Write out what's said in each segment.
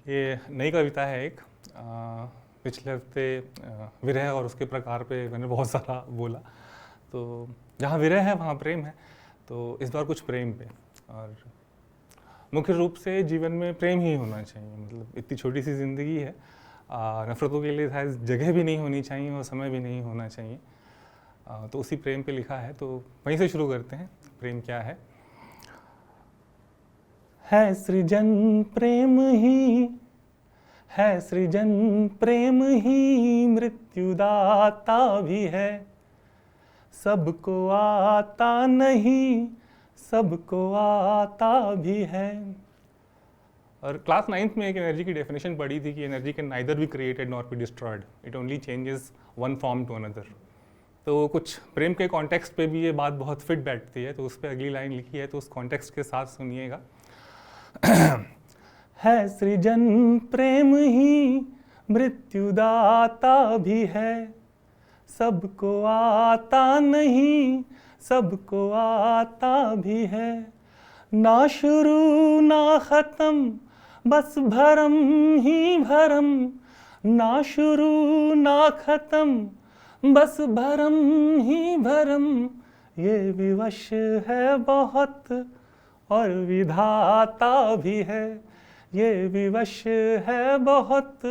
ये नई कविता है एक। पिछले हफ्ते विरह और उसके प्रकार पे मैंने बहुत सारा बोला, तो जहाँ विरह है वहाँ प्रेम है, तो इस बार कुछ प्रेम पे। और मुख्य रूप से जीवन में प्रेम ही होना चाहिए। मतलब इतनी छोटी सी ज़िंदगी है, नफ़रतों के लिए शायद जगह भी नहीं होनी चाहिए और समय भी नहीं होना चाहिए। तो उसी प्रेम पे लिखा है, तो वहीं से शुरू करते हैं। प्रेम क्या है सृजन प्रेम ही, है सृजन प्रेम ही मृत्युदाता भी है। सबको आता नहीं, सबको आता भी है। और क्लास 9th में एक एनर्जी की डेफिनेशन पढ़ी थी कि energy can neither be created nor be destroyed, it only changes one form to another. तो कुछ प्रेम के कॉन्टेक्स्ट पे भी ये बात बहुत फिट बैठती है, तो उस पर अगली लाइन लिखी है, तो उस कॉन्टेक्स्ट के साथ सुनिएगा। है सृजन प्रेम ही मृत्युदाता भी है। सबको आता नहीं, सबको आता भी है। ना शुरू ना ख़त्म, बस भरम ही भरम। ना शुरू ना ख़त्म, बस भरम ही भरम। ये विवश है बहुत और विधाता भी है। ये विवश है बहुत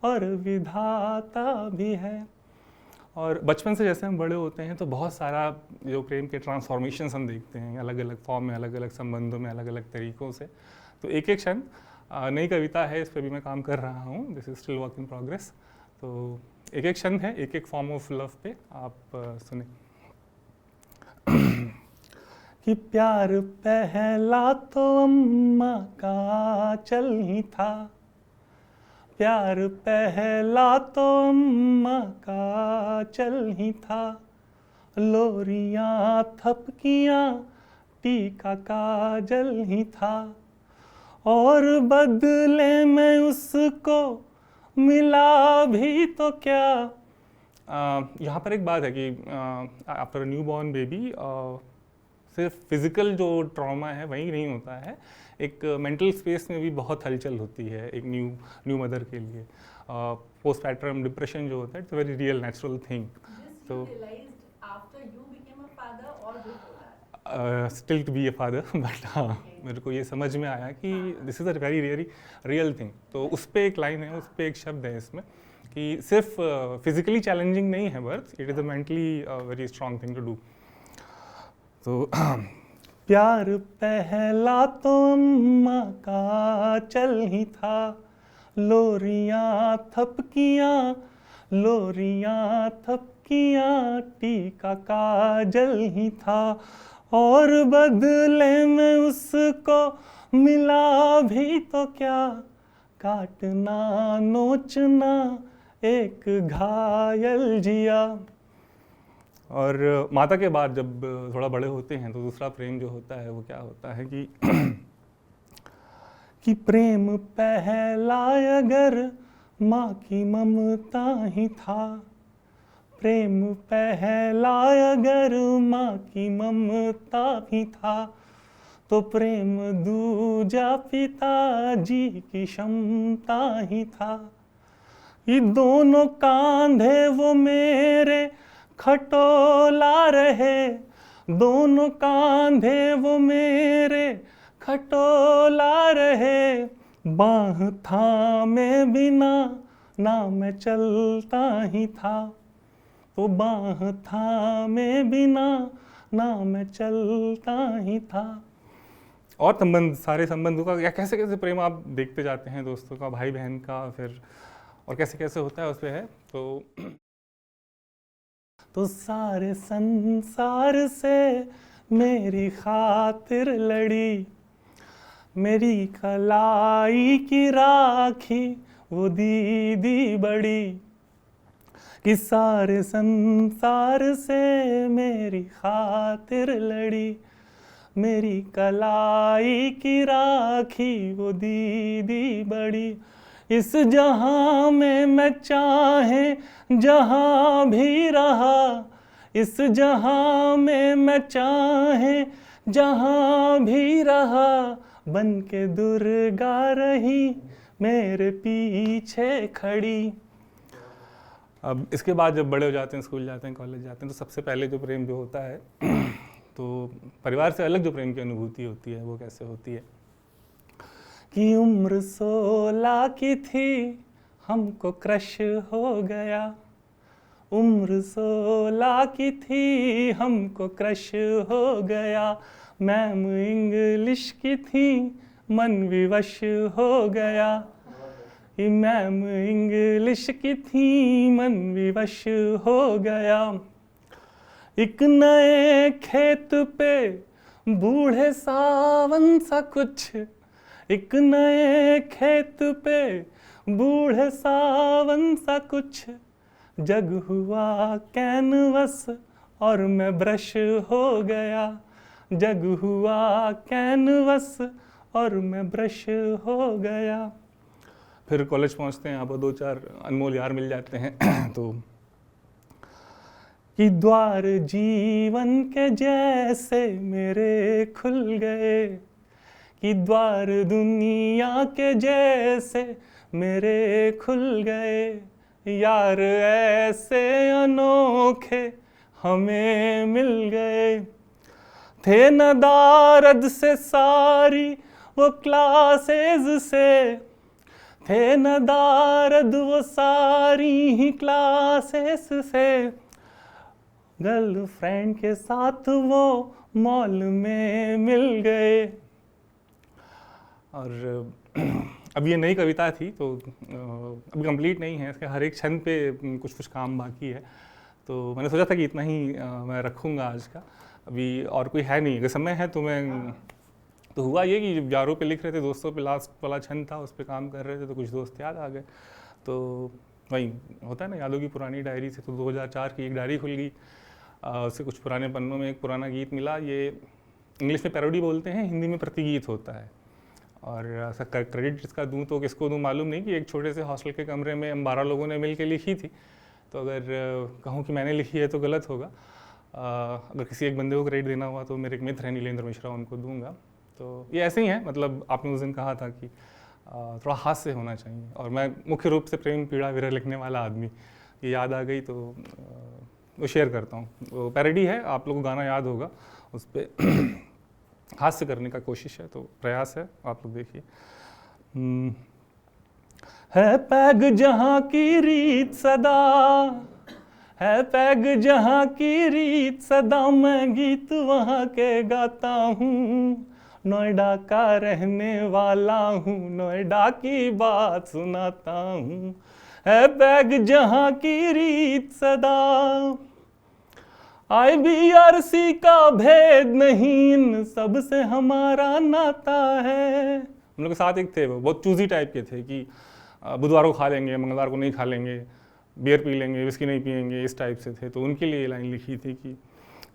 और विधाता भी है। और बचपन से जैसे हम बड़े होते हैं तो बहुत सारा जो प्रेम के ट्रांसफॉर्मेशंस हम देखते हैं, अलग अलग फॉर्म में, अलग अलग संबंधों में, अलग अलग तरीक़ों से। तो एक एक क्षण, नई कविता है, इस पर भी मैं काम कर रहा हूँ, this is still work in progress. तो एक एक क्षण है, एक एक फॉर्म ऑफ लव पे आप सुने। कि प्यार पहला तो अम्मा का चल ही था। प्यार पहला तो अम्मा का चल ही था। लोरियां थपकियां टीका काजल ही था। और बदले में उसको मिला भी तो क्या। यहाँ पर एक बात है कि आफ्टर न्यू बॉर्न बेबी सिर्फ फिज़िकल जो ट्रॉमा है वही नहीं होता है, एक मेंटल स्पेस में भी बहुत हलचल होती है एक न्यू मदर के लिए। पोस्ट पैटर्न डिप्रेशन जो होता है, it's very real natural thing. तो still to be a father, but हाँ मेरे को ये समझ में आया कि this is a very real thing. तो उस पर एक लाइन है, उस पर एक शब्द है इसमें कि सिर्फ फिजिकली चैलेंजिंग नहीं है birth, it is a mentally very strong thing to do. तो प्यार पहला तो अम्मा का चल ही था। लोरियां थपकियां, लोरियां थपकियां टीका काजल ही था। और बदले में उसको मिला भी तो क्या। काटना नोचना एक घायल जिया। और माता के बाद जब थोड़ा बड़े होते हैं तो दूसरा प्रेम जो होता है वो क्या होता है कि प्रेम पहला अगर माँ की ममता ही था। प्रेम पहला अगर माँ की ममता भी था, तो प्रेम दूजा पिताजी की क्षमता ही था। ये दोनों कांधे वो मेरे खटोला रहे। दोनों कांधे वो मेरे खटोला रहे। बाँह थामे बिना ना मैं चलता ही था। तो बाँह थामे बिना ना मैं चलता ही था। और संबंध, सारे संबंधों का या कैसे कैसे प्रेम आप देखते जाते हैं, दोस्तों का, भाई बहन का, फिर और कैसे कैसे होता है उस पर है। तो सारे संसार से मेरी खातिर लड़ी। मेरी कलाई की राखी वो दीदी बड़ी। कि सारे संसार से मेरी खातिर लड़ी। मेरी कलाई की राखी वो दीदी बड़ी। इस जहां में मैं चाहे जहां भी रहा। इस जहां में मैं चाहे जहां भी रहा। बन के दुर्गा रही मेरे पीछे खड़ी। अब इसके बाद जब बड़े हो जाते हैं, स्कूल जाते हैं, कॉलेज जाते हैं, तो सबसे पहले जो प्रेम जो होता है तो परिवार से अलग जो प्रेम की अनुभूति होती है वो कैसे होती है कि उम्र 16 की थी, हमको क्रश हो गया। उम्र 16 की थी, हमको क्रश हो गया। मैम इंग्लिश की थी, मन विवश हो गया। मैम इंग्लिश की थी, मन विवश हो गया। एक नए खेत पे बूढ़े सावन सा कुछ, एक नए खेत पे बूढ़े सावन सा कुछ, जग हुआ कैनवस और मैं ब्रश हो गया। जग हुआ कैनवस और मैं ब्रश हो गया। फिर कॉलेज पहुंचते हैं, आप 2-4 अनमोल यार मिल जाते हैं तो कि द्वार जीवन के जैसे मेरे खुल गए, कि द्वार दुनिया के जैसे मेरे खुल गए। यार ऐसे अनोखे हमें मिल गए। थे न दारद से सारी वो क्लासेज से, थे न दारद वो सारी ही क्लासेस से। गर्लफ्रेंड के साथ वो मॉल में मिल गए। और अब ये नई कविता थी तो अभी कंप्लीट नहीं है, इसके हर एक छंद पे कुछ कुछ काम बाकी है, तो मैंने सोचा था कि इतना ही मैं रखूँगा आज का। अभी और कोई है नहीं, अगर समय है तो मैं तो हुआ ये कि जब यारों पे लिख रहे थे, दोस्तों पे लास्ट वाला छंद था उस पर काम कर रहे थे, तो कुछ दोस्त याद आ गए। तो वही होता है ना, यादों की पुरानी डायरी से तो 2004 की एक डायरी खुल गई। उससे कुछ पुराने पन्नों में एक पुराना गीत मिला। ये इंग्लिश में पैरोडी बोलते हैं, हिंदी में प्रतिगीत होता है। और ऐसा क्रेडिट इसका दूँ तो किसको दूँ मालूम नहीं, कि एक छोटे से हॉस्टल के कमरे में हम 12 लोगों ने मिल के लिखी थी। तो अगर कहूँ कि मैंने लिखी है तो गलत होगा। अगर किसी एक बंदे को क्रेडिट देना हुआ तो मेरे एक मित्र हैं नीलेंद्र मिश्रा, उनको दूंगा। तो ये ऐसे ही है, मतलब आपने उस दिन कहा था कि थोड़ा हास्य होना चाहिए, और मैं मुख्य रूप से प्रेम पीड़ा विरह लिखने वाला आदमी, ये याद आ गई तो वो शेयर करता हूँ। वो पैरोडी है, आप लोगों को गाना याद होगा, उस पर हास्य करने का कोशिश है, तो प्रयास है, आप लोग देखिए। है पैग जहाँ की रीत सदा, है पैग जहाँ की रीत सदा, मैं गीत वहाँ के गाता हूँ। नोएडा का रहने वाला हूँ, नोएडा की बात सुनाता हूँ। है पैग जहाँ की रीत सदा, IBRC का भेद नहीं, इन सब से हमारा नाता है। हम लोग के साथ एक थे, वो बहुत चूजी टाइप के थे कि बुधवार को खा लेंगे, मंगलवार को नहीं खा लेंगे, बियर पी लेंगे, विस्की नहीं पियेंगे, इस टाइप से थे। तो उनके लिए लाइन लिखी थी कि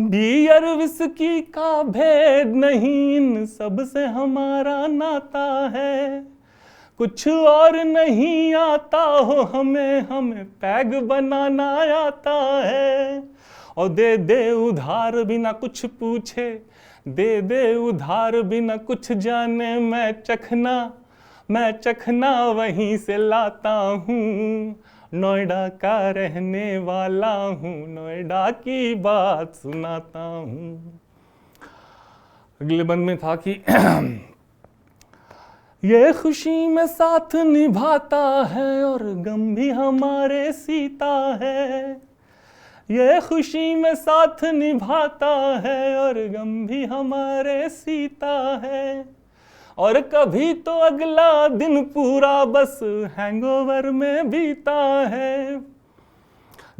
बियर विस्की का भेद नहीं, इन सब से हमारा नाता है। कुछ और नहीं आता हो हमें, हमें पैग बनाना आता है। और दे दे उधार बिना कुछ पूछे, दे दे उधार बिना कुछ जाने, मैं चखना वहीं से लाता हूँ। नोएडा का रहने वाला हूँ, नोएडा की बात सुनाता हूँ। अगले बंद में था कि ये खुशी में साथ निभाता है और गम भी हमारे सीता है। ये खुशी में साथ निभाता है और गम भी हमारे सीता है। और कभी तो अगला दिन पूरा बस हैंगओवर में बीता है।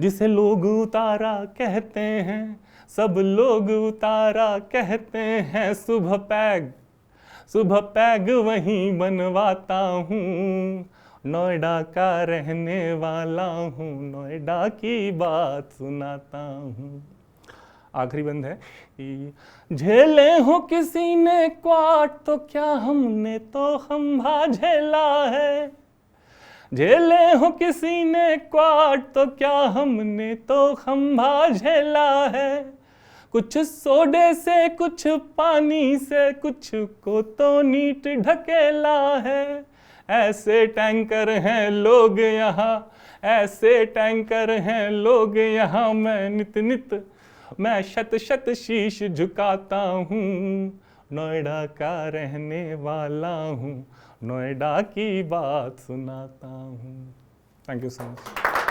जिसे लोग उतारा कहते हैं, सब लोग उतारा कहते हैं, सुबह पैग वहीं बनवाता हूँ। नोएडा का रहने वाला हूँ, नोएडा की बात सुनाता हूँ। आखिरी बंद है कि झेले हो किसी ने क्वाट तो क्या हमने तो खंभा झेला है। झेले हो किसी ने क्वाट तो क्या हमने तो खंभा झेला है। कुछ सोडे से कुछ पानी से, कुछ को तो नीट ढकेला है। ऐसे टैंकर हैं लोग यहाँ, ऐसे टैंकर हैं लोग यहाँ, मैं नित नित मैं शत शत शीश झुकाता हूँ। नोएडा का रहने वाला हूँ, नोएडा की बात सुनाता हूँ। Thank you so much.